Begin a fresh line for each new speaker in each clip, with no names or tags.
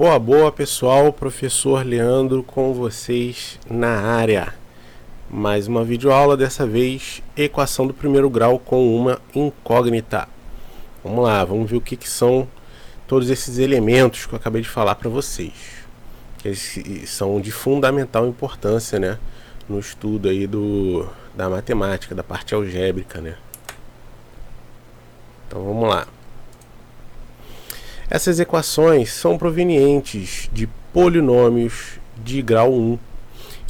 Boa pessoal, professor Leandro com vocês na área. Mais uma videoaula, dessa vez equação do primeiro grau com uma incógnita. Vamos lá, vamos ver o que são todos esses elementos que eu acabei de falar para vocês. Eles são de fundamental importância, né, no estudo aí da matemática, da parte algébrica, né. Então vamos lá. Essas equações são provenientes de polinômios de grau 1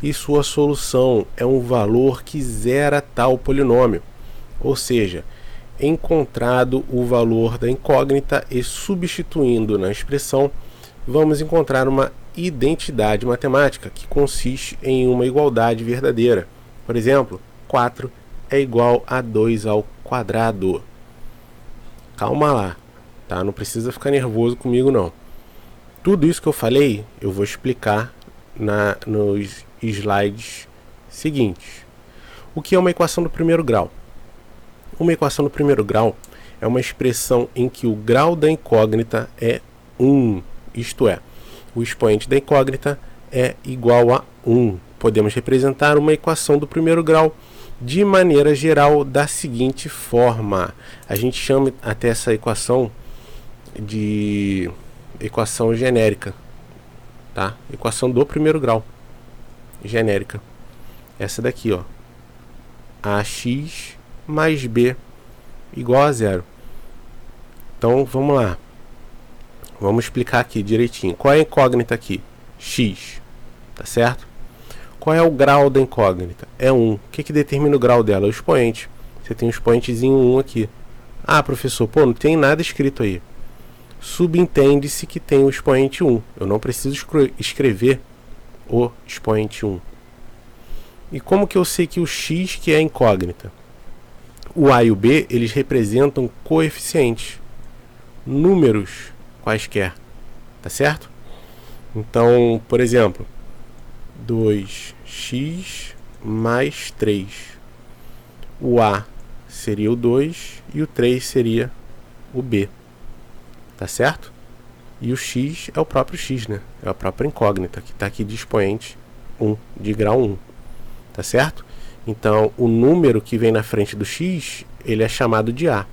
e sua solução é um valor que zera tal polinômio, ou seja, encontrado o valor da incógnita e substituindo na expressão, vamos encontrar uma identidade matemática que consiste em uma igualdade verdadeira. Por exemplo, 4 é igual a 2 ao quadrado. Calma lá. Tá? Não precisa ficar nervoso comigo não. Tudo isso que eu falei, eu vou explicar nos slides seguintes. O que é uma equação do primeiro grau? Uma equação do primeiro grau é uma expressão em que o grau da incógnita é 1, isto é, o expoente da incógnita é igual a 1. Podemos representar uma equação do primeiro grau de maneira geral da seguinte forma. A gente chama até essa equação de equação genérica, tá? Equação do primeiro grau genérica. Essa daqui, ó, ax mais b igual a 0. Então vamos lá, vamos explicar aqui direitinho. Qual é a incógnita aqui? X, tá certo? Qual é o grau da incógnita? É 1. O que determina o grau dela? É o expoente. Você tem um expoentezinho 1 aqui. Ah, professor, pô, não tem nada escrito aí. Subentende-se que tem o expoente 1. Eu não preciso escrever o expoente 1. E como que eu sei que o x que é incógnita? O a e o b, eles representam coeficientes, números quaisquer, tá certo? Então, por exemplo, 2x mais 3. O a seria o 2 e o 3 seria o b. Tá certo? E o x é o próprio x, né? É a própria incógnita, que está aqui de expoente 1, de grau 1. Tá certo? Então, o número que vem na frente do x, ele é chamado de a.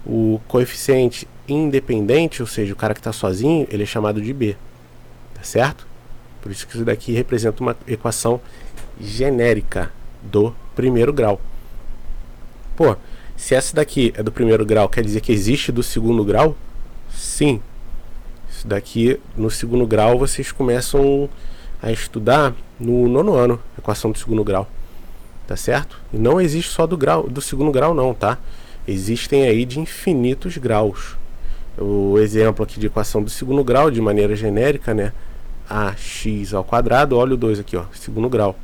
O coeficiente independente, ou seja, o cara que está sozinho, ele é chamado de b. Tá certo? Por isso que isso daqui representa uma equação genérica do primeiro grau. Pô, se essa daqui é do primeiro grau, quer dizer que existe do segundo grau? Sim. Isso daqui, no segundo grau, vocês começam a estudar no nono ano, equação do segundo grau. Tá certo? E não existe só do segundo grau não, tá? Existem aí de infinitos graus. O exemplo aqui de equação do segundo grau, de maneira genérica, né? Ax ao quadrado, olha o 2 aqui, ó, segundo grau.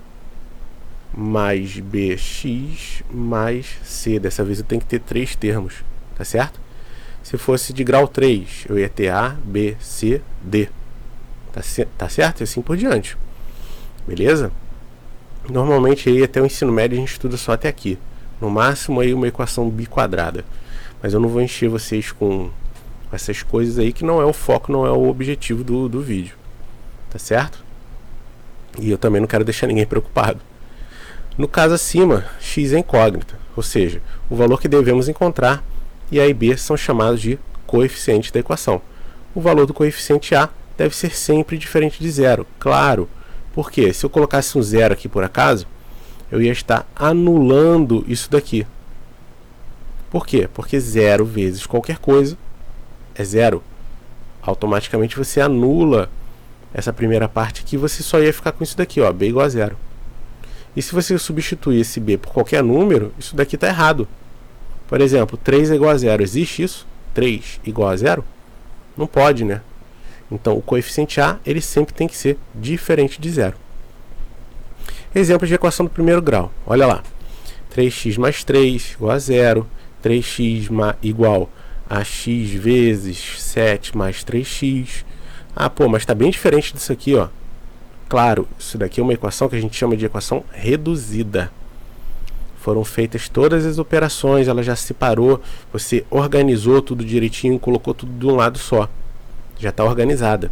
Mais bx mais c. Dessa vez eu tenho que ter 3 termos, tá certo? Se fosse de grau 3, eu ia ter A, B, C, D. Tá certo? E assim por diante. Beleza? Normalmente aí até o ensino médio a gente estuda só até aqui. No máximo aí uma equação biquadrada. Mas eu não vou encher vocês com essas coisas aí que não é o foco, não é o objetivo do vídeo. Tá certo? E eu também não quero deixar ninguém preocupado. No caso acima, x é incógnita. Ou seja, o valor que devemos encontrar e a e b são chamados de coeficientes da equação. O valor do coeficiente a deve ser sempre diferente de zero, claro. Porque se eu colocasse um zero aqui por acaso, eu ia estar anulando isso daqui. Por quê? Porque zero vezes qualquer coisa é zero. Automaticamente você anula essa primeira parte aqui, você só ia ficar com isso daqui, ó, b igual a zero. E se você substituir esse b por qualquer número, isso daqui está errado. Por exemplo, 3 é igual a 0. Existe isso? 3 igual a 0? Não pode, né? Então, o coeficiente a, ele sempre tem que ser diferente de 0. Exemplo de equação do primeiro grau. Olha lá. 3x mais 3 igual a 0. 3x igual a x vezes 7 mais 3x. Ah, pô, mas está bem diferente disso aqui, ó. Claro, isso daqui é uma equação que a gente chama de equação reduzida. Foram feitas todas as operações, ela já separou, você organizou tudo direitinho, colocou tudo de um lado só. Já está organizada.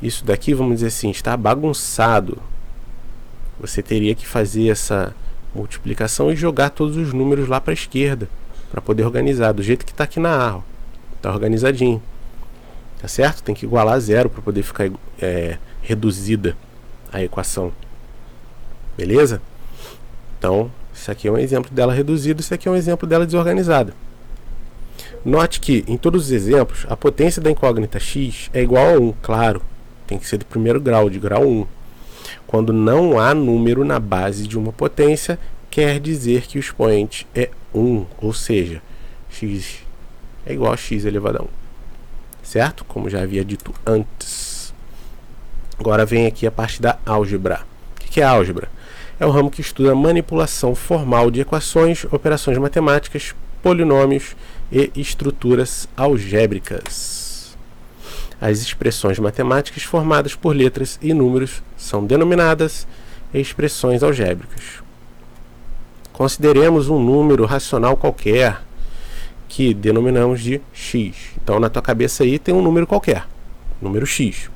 isso daqui, vamos dizer assim, está bagunçado. Você teria que fazer essa multiplicação e jogar todos os números lá para a esquerda, para poder organizar, do jeito que está aqui na A. Está organizadinho. Tá certo? Tem que igualar a zero para poder ficar reduzida a equação. Beleza? Então, isso aqui é um exemplo dela reduzida, isso aqui é um exemplo dela desorganizada. Note que, em todos os exemplos, a potência da incógnita x é igual a 1, claro. Tem que ser do primeiro grau, de grau 1. Quando não há número na base de uma potência, quer dizer que o expoente é 1, ou seja, x é igual a x elevado a 1. Certo? Como já havia dito antes. Agora vem aqui a parte da álgebra. O que é álgebra? É o ramo que estuda a manipulação formal de equações, operações matemáticas, polinômios e estruturas algébricas. As expressões matemáticas formadas por letras e números são denominadas expressões algébricas. Consideremos um número racional qualquer, que denominamos de x. Então, na tua cabeça aí tem um número qualquer, número x.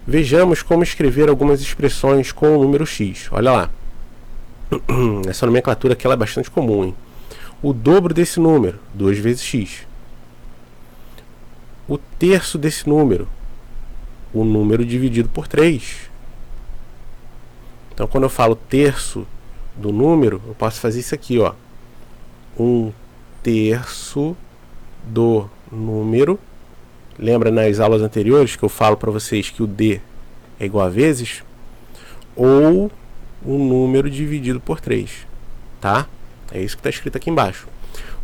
Vejamos como escrever algumas expressões com o número x. Olha lá. Essa nomenclatura aqui ela é bastante comum, hein? O dobro desse número, 2 vezes x. O terço desse número, o número dividido por 3. Então, quando eu falo terço do número, eu posso fazer isso aqui, ó. 1 terço do número. Lembra nas aulas anteriores que eu falo para vocês que o D é igual a vezes? Ou o número dividido por 3. Tá? É isso que está escrito aqui embaixo.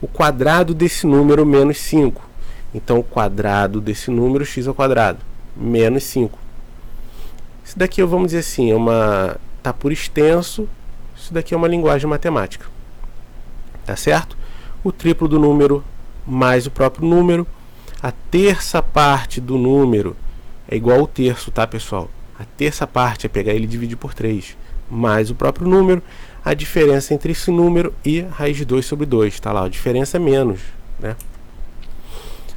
O quadrado desse número menos 5. Então, o quadrado desse número, x ao quadrado, menos 5. Isso daqui, vamos dizer assim, tá por extenso. Isso daqui é uma linguagem matemática. Tá certo? O triplo do número mais o próprio número. A terça parte do número é igual ao terço, tá, pessoal? A terça parte é pegar ele e dividir por 3, mais o próprio número. A diferença entre esse número e raiz de 2 sobre 2. Tá lá, a diferença é menos, né?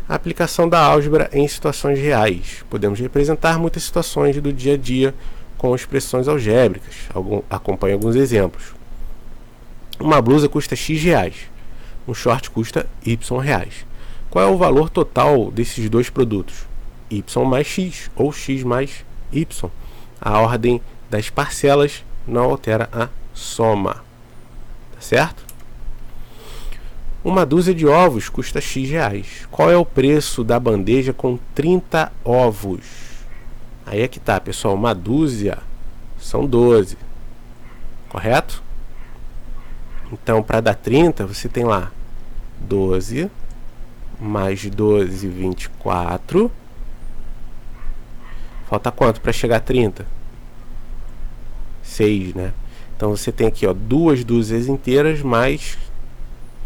A aplicação da álgebra em situações reais. Podemos representar muitas situações do dia a dia com expressões algébricas. Acompanhe alguns exemplos. Uma blusa custa x reais. Um short custa y reais. Qual é o valor total desses dois produtos? Y mais x ou x mais y. A ordem das parcelas não altera a soma. Tá certo? Uma dúzia de ovos custa x reais. Qual é o preço da bandeja com 30 ovos? Aí é que tá, pessoal. Uma dúzia são 12. Correto? Então, para dar 30, você tem lá 12 mais 12, 24. Falta quanto para chegar a 30? 6, né? Então, você tem aqui, ó, 2 dúzias inteiras mais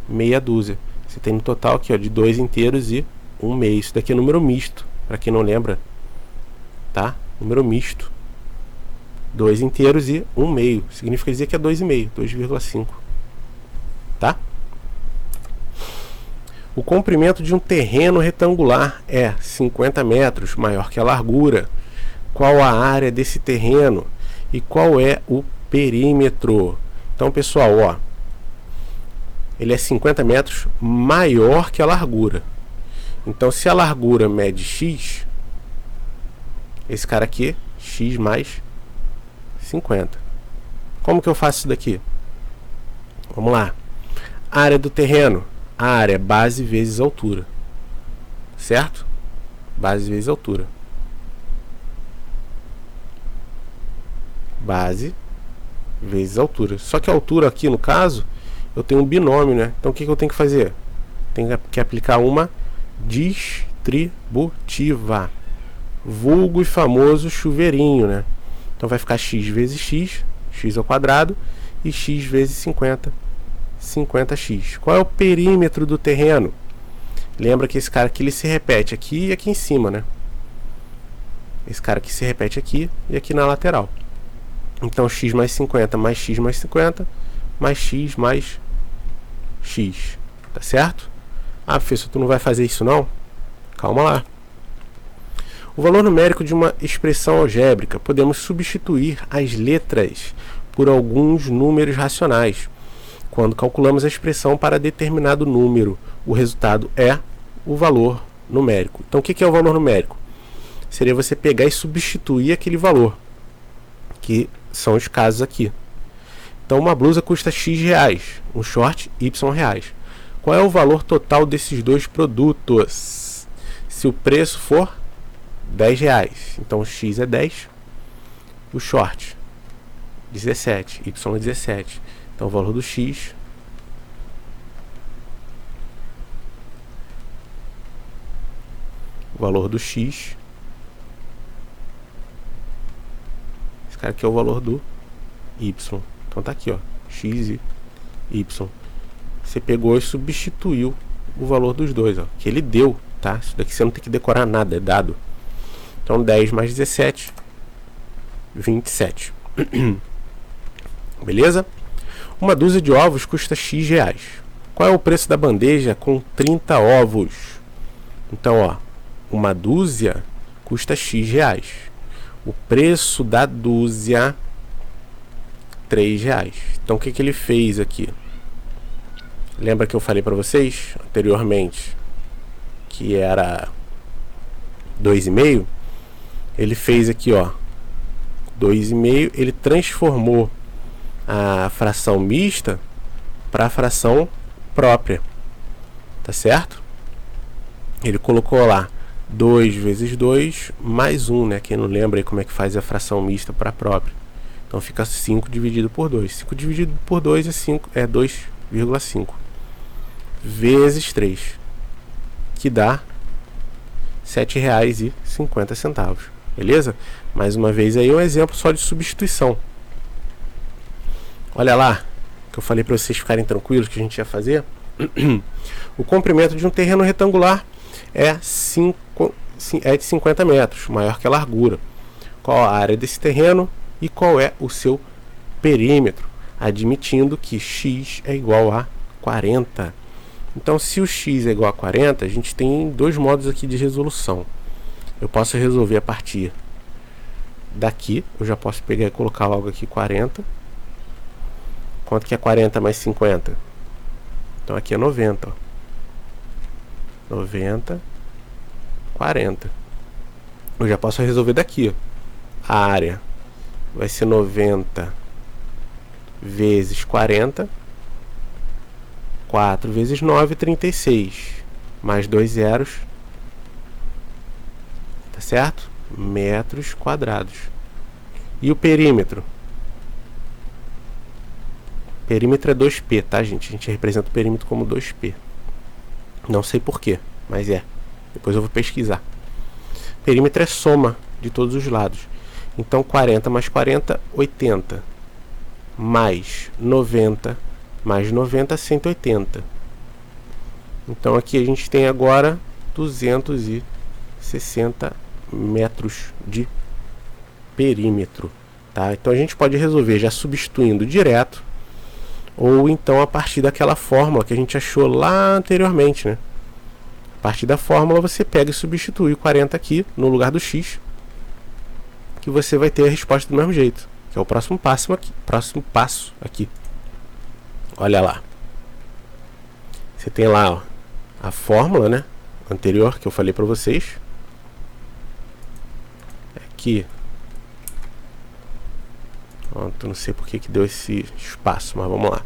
meia dúzia. Você tem no total aqui, ó, de 2 inteiros e 1 meio. Isso daqui é número misto, para quem não lembra, tá? Número misto. 2 inteiros e 1 meio. Significa dizer que é 2,5, 2,5. Tá? O comprimento de um terreno retangular é 50 metros, maior que a largura. Qual a área desse terreno? E qual é o perímetro? Então, pessoal, ó, ele é 50 metros maior que a largura. Então, se a largura mede x, esse cara aqui, x mais 50. Como que eu faço isso daqui? Vamos lá. Área do terreno. A área é base vezes altura. Certo? Base vezes altura. Base vezes altura. Só que a altura aqui, no caso, eu tenho um binômio, né? Então, o que eu tenho que fazer? Tenho que aplicar uma distributiva. Vulgo e famoso chuveirinho, né? Então, vai ficar x vezes x, x ao quadrado, e x vezes 50, 50x. Qual é o perímetro do terreno? Lembra que esse cara aqui ele se repete aqui e aqui em cima, né? Esse cara aqui se repete aqui e aqui na lateral. Então, x mais 50 mais x mais 50 mais x mais x. Tá certo? Ah, professor, tu não vai fazer isso não? Calma lá. O valor numérico de uma expressão algébrica, podemos substituir as letras por alguns números racionais. Quando calculamos a expressão para determinado número, o resultado é o valor numérico. Então, o que é o valor numérico? Seria você pegar e substituir aquele valor, que são os casos aqui. Então, uma blusa custa X reais, um short Y reais. Qual é o valor total desses dois produtos? Se o preço for 10 reais, então X é 10, o short 17, Y é 17. Então o valor do X esse cara aqui é o valor do Y. Então tá aqui, ó, X e Y. Você pegou e substituiu o valor dos dois, ó, que ele deu, tá? Isso daqui você não tem que decorar nada, é dado. Então 10 mais 17, 27. Beleza? Uma dúzia de ovos custa X reais. Qual é o preço da bandeja com 30 ovos? Então, ó, uma dúzia custa X reais. O preço da dúzia, 3 reais. Então, o que ele fez aqui? Lembra que eu falei para vocês anteriormente que era 2,5? Ele fez aqui, ó, 2,5. Ele transformou a fração mista para a fração própria, tá certo? Ele colocou lá 2 vezes 2 mais 1, né? Quem não lembra aí como é que faz a fração mista para a própria. Então fica 5 dividido por 2. 5 dividido por 2 é 5, é 2,5 vezes 3, que dá R$ 7,50. Beleza? Mais uma vez aí um exemplo só de substituição. Olha lá, que eu falei para vocês ficarem tranquilos que a gente ia fazer. O comprimento de um terreno retangular é de 50 metros, maior que a largura. Qual a área desse terreno e qual é o seu perímetro? Admitindo que x é igual a 40. Então, se o x é igual a 40, a gente tem dois modos aqui de resolução. Eu posso resolver a partir daqui, eu já posso pegar e colocar logo aqui 40. Quanto que é 40 mais 50? Então aqui é 90. Ó. 90, 40. Eu já posso resolver daqui. Ó. A área vai ser 90 vezes 40. 4 vezes 9, 36. Mais 2 zeros. Tá certo? Metros quadrados. E o perímetro? Perímetro é 2P, tá, gente? A gente representa o perímetro como 2P. Não sei porquê, mas é. Depois eu vou pesquisar. Perímetro é soma de todos os lados. Então 40 mais 40, 80. Mais 90, mais 90, 180. Então aqui a gente tem agora 260 metros de perímetro, tá? Então a gente pode resolver já substituindo direto, ou então a partir daquela fórmula que a gente achou lá anteriormente, né? A partir da fórmula você pega e substitui 40 aqui no lugar do x, que você vai ter a resposta do mesmo jeito, que é o próximo passo aqui. Olha lá. Você tem lá, ó, a fórmula, né, anterior que eu falei para vocês. Aqui. Pronto, não sei porque que deu esse espaço, mas vamos lá.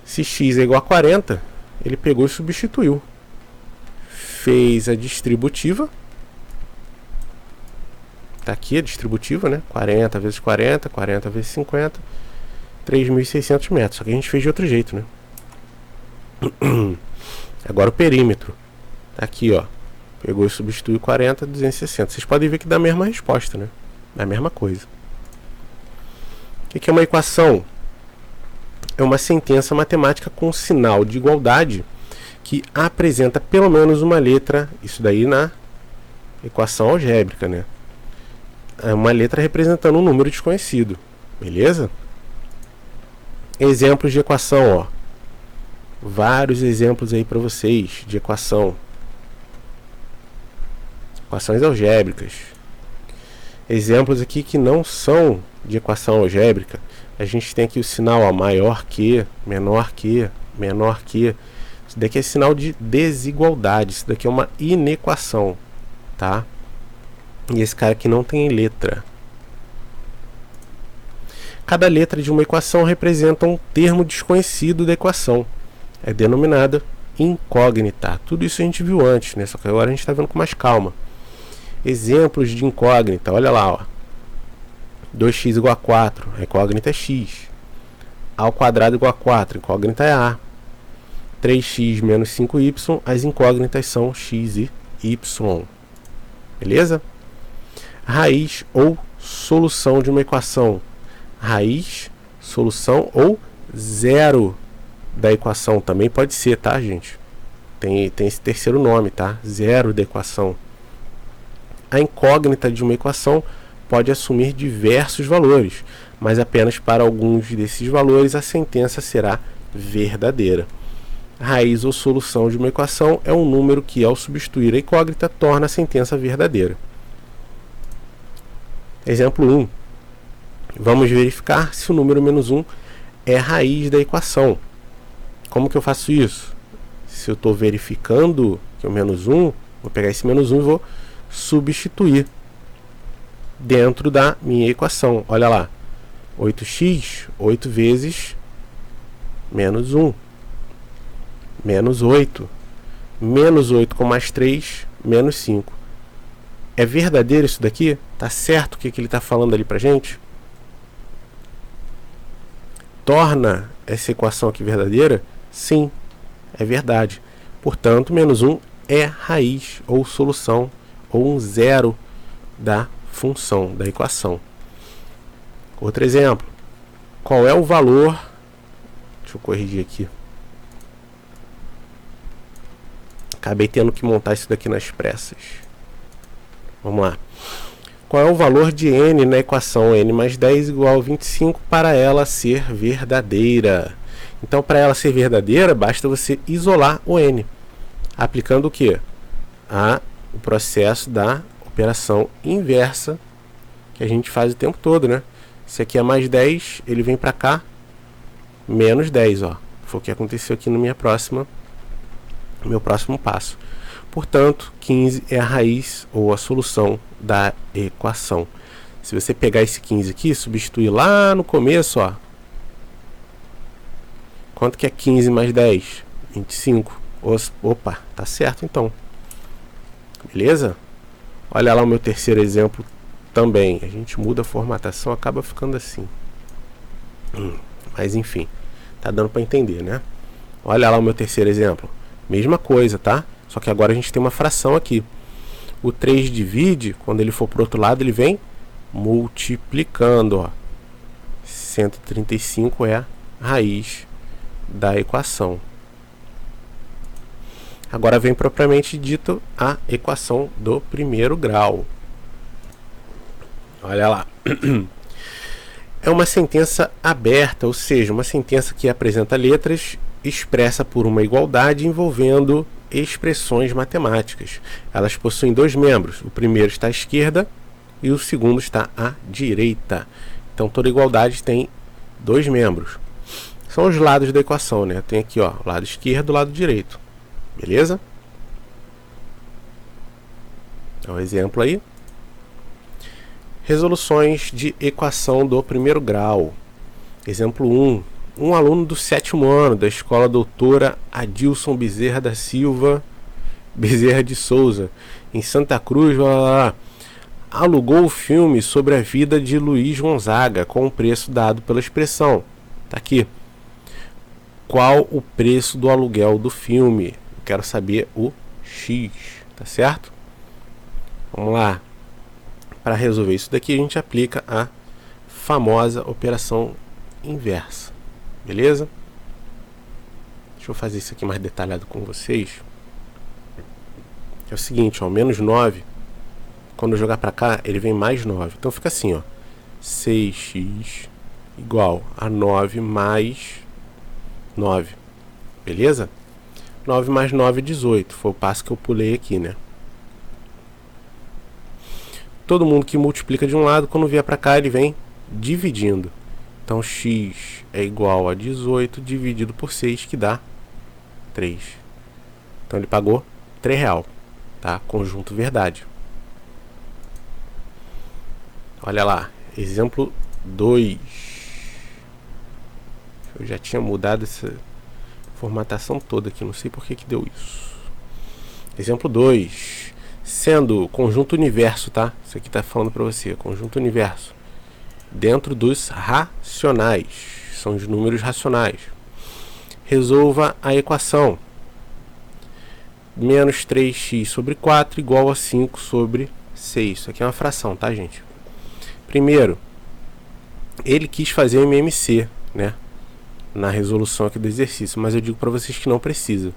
Se x é igual a 40, ele pegou e substituiu. Fez a distributiva. Tá aqui a distributiva, né? 40 vezes 40, 40 vezes 50, 3.600 metros. Só que a gente fez de outro jeito, né? Agora o perímetro. Tá aqui, ó. Pegou e substituiu 40, 260. Vocês podem ver que dá a mesma resposta, né? Dá a mesma coisa. O que é uma equação? É uma sentença matemática com sinal de igualdade que apresenta pelo menos uma letra, isso daí na equação algébrica, né? É uma letra representando um número desconhecido, beleza? Exemplos de equação, ó. Vários exemplos aí para vocês de equação. Equações algébricas. Exemplos aqui que não são de equação algébrica. A gente tem aqui o sinal ó, maior que, menor que, menor que. Isso daqui é sinal de desigualdade. Isso daqui é uma inequação, tá? E esse cara aqui não tem letra. Cada letra de uma equação representa um termo desconhecido da equação. É denominada incógnita. Tudo isso a gente viu antes, né? Só que agora a gente está vendo com mais calma. Exemplos de incógnita, olha lá, ó. 2x igual a 4, a incógnita é x. A ao quadrado igual a 4, a incógnita é a. 3x menos 5y, as incógnitas são x e y. Beleza? Raiz ou solução de uma equação. Raiz, solução ou zero da equação. Também pode ser, tá, gente? Tem esse terceiro nome, tá? Zero da equação. A incógnita de uma equação pode assumir diversos valores, mas apenas para alguns desses valores a sentença será verdadeira. Raiz ou solução de uma equação é um número que, ao substituir a incógnita, torna a sentença verdadeira. Exemplo 1. Vamos verificar se o número menos 1 é raiz da equação. Como que eu faço isso? Se eu estou verificando que o menos 1, vou pegar esse menos 1 e vou substituir dentro da minha equação. Olha lá, 8x, 8 vezes menos 1, menos 8. Menos 8 com mais 3, menos 5. É verdadeiro isso daqui? Tá certo o que ele está falando ali pra gente? Torna essa equação aqui verdadeira? Sim, é verdade. Portanto, menos 1 é raiz ou solução ou um zero da função, da equação. Outro exemplo. Qual é o valor... Deixa eu corrigir aqui. Acabei tendo que montar isso daqui nas pressas. Vamos lá. Qual é o valor de n na equação n mais 10 igual a 25 para ela ser verdadeira? Então, para ela ser verdadeira, basta você isolar o n. Aplicando o quê? O processo da operação inversa que a gente faz o tempo todo, né? Se aqui é mais 10, ele vem para cá, menos 10, ó. Foi o que aconteceu aqui no meu próximo passo. Portanto, 15 é a raiz ou a solução da equação. Se você pegar esse 15 aqui, substituir lá no começo, ó. Quanto que é 15 mais 10? 25. Opa, tá certo então. Beleza? Olha lá o meu terceiro exemplo também. A gente muda a formatação, acaba ficando assim. Mas enfim, tá dando para entender, né? Olha lá o meu terceiro exemplo. Mesma coisa, tá? Só que agora a gente tem uma fração aqui. O 3 divide, quando ele for para o outro lado, ele vem multiplicando, ó. 135 é a raiz da equação. Agora vem propriamente dito a equação do primeiro grau. Olha lá. É uma sentença aberta, ou seja, uma sentença que apresenta letras expressa por uma igualdade envolvendo expressões matemáticas. Elas possuem dois membros. O primeiro está à esquerda e o segundo está à direita. Então toda igualdade tem dois membros. São os lados da equação, né? Tem aqui, ó, lado esquerdo e lado direito. Beleza? É um exemplo aí. Resoluções de equação do primeiro grau. Exemplo 1. Um aluno do 7º ano da escola doutora Adilson Bezerra da Silva Bezerra de Souza, em Santa Cruz, alugou o filme sobre a vida de Luiz Gonzaga com o preço dado pela expressão. Tá aqui. Qual o preço do aluguel do filme? Eu quero saber o X, tá certo? Vamos lá. Para resolver isso daqui, a gente aplica a famosa operação inversa. Beleza? Deixa eu fazer isso aqui mais detalhado com vocês. É o seguinte, ó, menos 9, quando eu jogar para cá, ele vem mais 9. Então fica assim, ó, 6x igual a 9 mais 9. Beleza? 9 mais 9 é 18. Foi o passo que eu pulei aqui, né? todo mundo que multiplica de um lado, quando vier para cá, ele vem dividindo. Então, x é igual a 18 dividido por 6, que dá 3. Então, ele pagou R$3, tá? Conjunto verdade. Olha lá, exemplo 2. Eu já tinha mudado essa formatação toda aqui, não sei por que deu isso. Exemplo 2. Sendo conjunto universo, tá? Isso aqui tá falando para você, conjunto universo. Dentro dos racionais, são os números racionais. Resolva a equação. Menos 3x sobre 4 igual a 5 sobre 6. Isso aqui é uma fração, tá, gente? Primeiro, ele quis fazer o MMC, né? Na resolução aqui do exercício, mas eu digo para vocês que não precisa.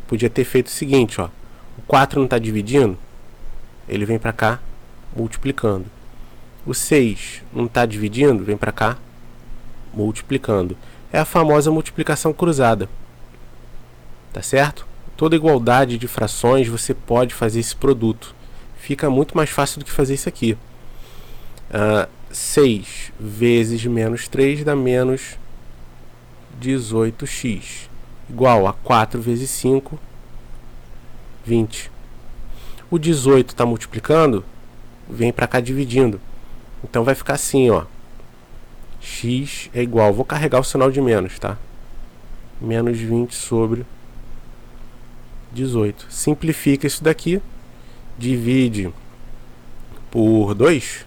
Podia ter feito o seguinte, ó. O 4 não está dividindo, ele vem para cá multiplicando. O 6 não está dividindo, vem para cá multiplicando. É a famosa multiplicação cruzada. Tá certo? Toda igualdade de frações você pode fazer esse produto. Fica muito mais fácil do que fazer isso aqui. 6 vezes menos 3 dá menos 18x. Igual a 4 vezes 5, 20. O 18 está multiplicando, vem para cá dividindo. Então vai ficar assim, ó. X é igual, vou carregar o sinal de menos, tá? Menos 20 sobre 18. Simplifica isso daqui, divide por 2,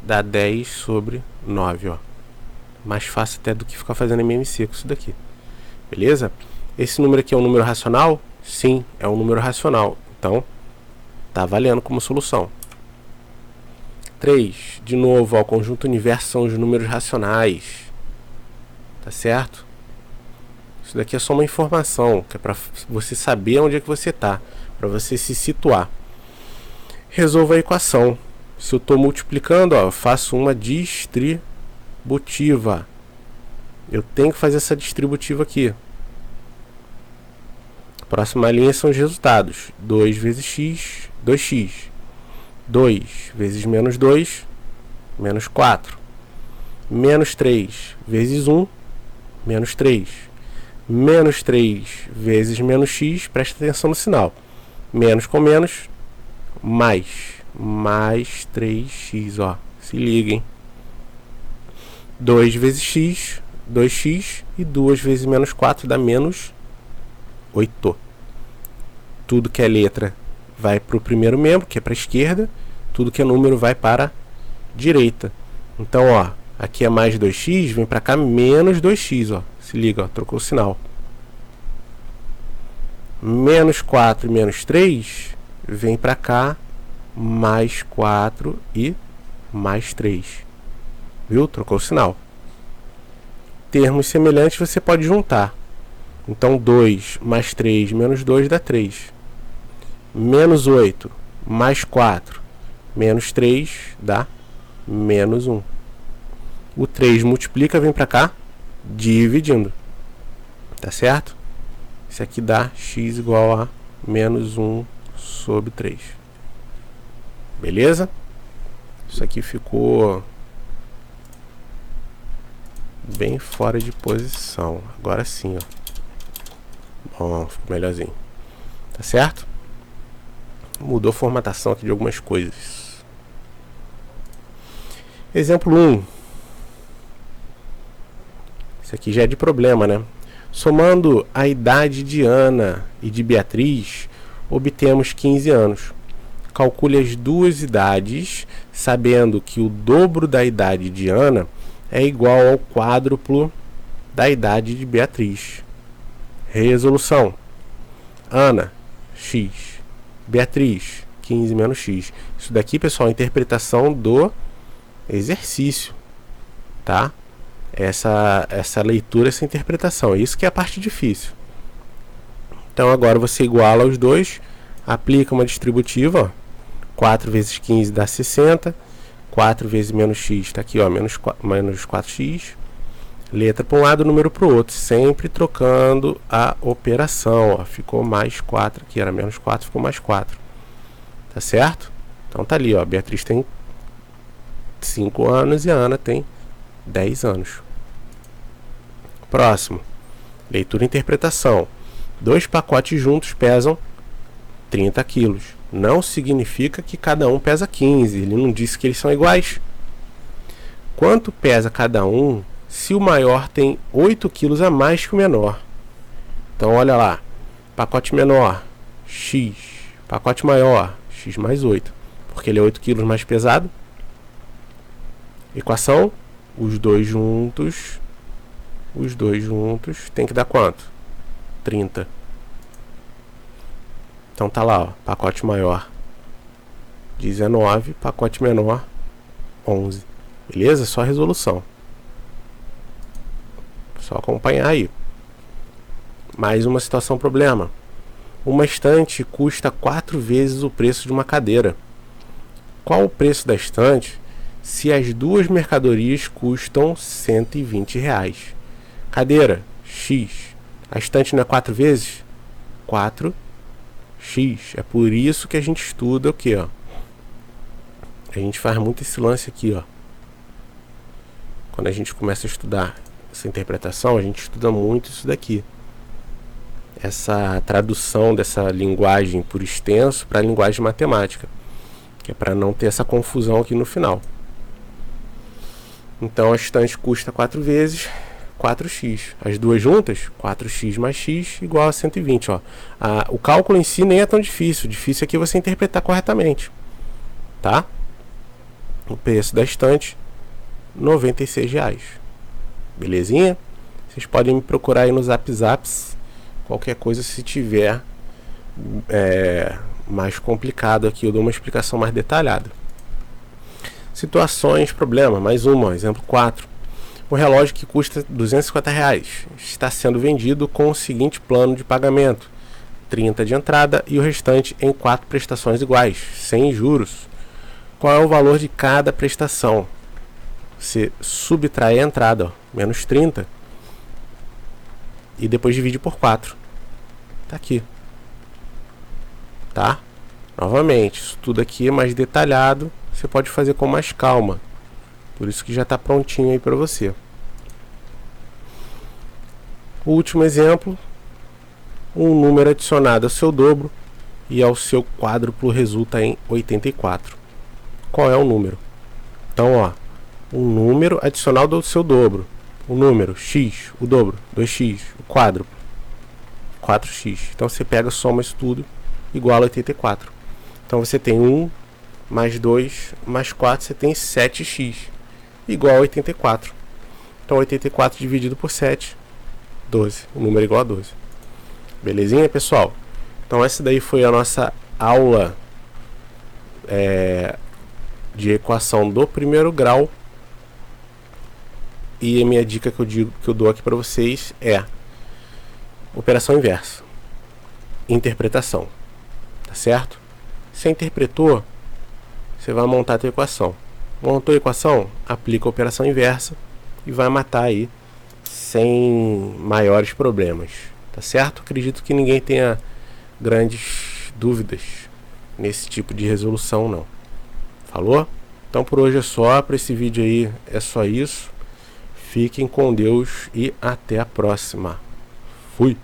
dá 10 sobre 9, ó. Mais fácil até do que ficar fazendo MMC com isso daqui. Beleza? Esse número aqui é um número racional? Sim, é um número racional. Então, tá valendo como solução. 3. De novo, ó, o conjunto universo são os números racionais. Tá certo? Isso daqui é só uma informação, que é para você saber onde é que você tá, para você se situar. Resolva a equação. Se eu estou multiplicando, ó, eu faço uma distributiva. Eu tenho que fazer essa distributiva aqui. Próxima linha são os resultados. 2 vezes x, 2x. 2 vezes menos 2, menos 4. Menos 3 vezes 1, menos 3. Menos 3 vezes menos x, presta atenção no sinal. Menos com menos, mais 3x, ó. Se liga, hein? 2 vezes x, 2x, e 2 vezes menos 4 dá menos 8. Tudo que é letra vai para o primeiro membro, que é para a esquerda. Tudo que é número vai para a direita. Então, ó, aqui é mais 2x, vem para cá menos 2x, ó. Se liga, ó, trocou o sinal. Menos 4 e menos 3, vem para cá mais 4 e mais 3. Viu? Trocou o sinal. Termos semelhantes você pode juntar. Então, 2 mais 3 menos 2 dá 3. Menos 8 mais 4 menos 3 dá menos 1. O 3 multiplica, vem para cá, dividindo. Tá certo? Isso aqui dá x igual a menos 1 sobre 3. Beleza? Isso aqui ficou bem fora de posição. Agora sim, ó. Bom, ficou melhorzinho. Tá certo? Mudou a formatação aqui de algumas coisas. Exemplo 1. Isso aqui já é de problema, né? Somando a idade de Ana e de Beatriz, obtemos 15 anos. Calcule as duas idades, sabendo que o dobro da idade de Ana é igual ao quádruplo da idade de Beatriz. Resolução. Ana, x. Beatriz, 15 menos x. Isso daqui, pessoal, é a interpretação do exercício, tá? Essa leitura, essa interpretação. Isso que é a parte difícil. Então, agora você iguala os dois, aplica uma distributiva, ó. 4 vezes 15 dá 60. 4 vezes menos x, está aqui, ó, menos 4x. Letra para um lado, número para o outro, sempre trocando a operação, ó. Ficou mais 4 aqui, era menos 4, ficou mais 4. Tá certo? Então tá ali, ó, Beatriz tem 5 anos e a Ana tem 10 anos. Próximo. Leitura e interpretação. 2 pacotes juntos pesam 30 quilos. Não significa que cada um pesa 15. Ele não disse que eles são iguais. Quanto pesa cada um se o maior tem 8 quilos a mais que o menor? Então olha lá. Pacote menor, X. Pacote maior, X mais 8. Porque ele é 8 quilos mais pesado. Equação. Os dois juntos tem que dar quanto? 30. Então tá lá, ó, pacote maior 19, pacote menor 11. Beleza? Só resolução. Só acompanhar aí. Mais uma situação problema. Uma estante custa 4 vezes o preço de uma cadeira. Qual o preço da estante se as duas mercadorias custam R$120? Cadeira, X. A estante não é 4 vezes? 4x. É por isso que a gente estuda o que, ó? A gente faz muito esse lance aqui, ó. Quando a gente começa a estudar essa interpretação, a gente estuda muito isso daqui. Essa tradução dessa linguagem por extenso para a linguagem matemática, que é para não ter essa confusão aqui no final. Então a estante custa 4 vezes 4x. As duas juntas, 4x mais x igual a 120. Ó. O cálculo em si nem é tão difícil. O difícil aqui é você interpretar corretamente. Tá? O preço da estante, R$96. Belezinha? Vocês podem me procurar aí nos Zaps. Qualquer coisa, se tiver mais complicado aqui, eu dou uma explicação mais detalhada. Situações, problema, mais uma, exemplo 4. O relógio que custa R$250 está sendo vendido com o seguinte plano de pagamento: 30 de entrada e o restante em 4 prestações iguais, sem juros. Qual é o valor de cada prestação? Você subtrai a entrada, ó, menos 30, e depois divide por 4. Tá aqui. Tá? Novamente, isso tudo aqui é mais detalhado. Você pode fazer com mais calma. Por isso que já está prontinho aí para você. O último exemplo. Um número adicionado ao seu dobro e ao seu quádruplo resulta em 84. Qual é o número? Então, ó, um número adicional do seu dobro. O número x, o dobro, 2x, o quádruplo, 4x. Então você pega, soma isso tudo, igual a 84. Então você tem 1 mais 2 mais 4, você tem 7x, igual a 84. Então 84 dividido por 7, 12. O número é igual a 12. Belezinha, pessoal? Então essa daí foi a nossa aula de equação do primeiro grau. E a minha dica que eu dou aqui para vocês é operação inversa, interpretação, tá certo? Você interpretou, você vai montar a tua equação. Montou a equação, aplica a operação inversa e vai matar aí sem maiores problemas, tá certo? Acredito que ninguém tenha grandes dúvidas nesse tipo de resolução, não. Falou? Então por hoje é só, para esse vídeo aí é só isso. Fiquem com Deus e até a próxima. Fui!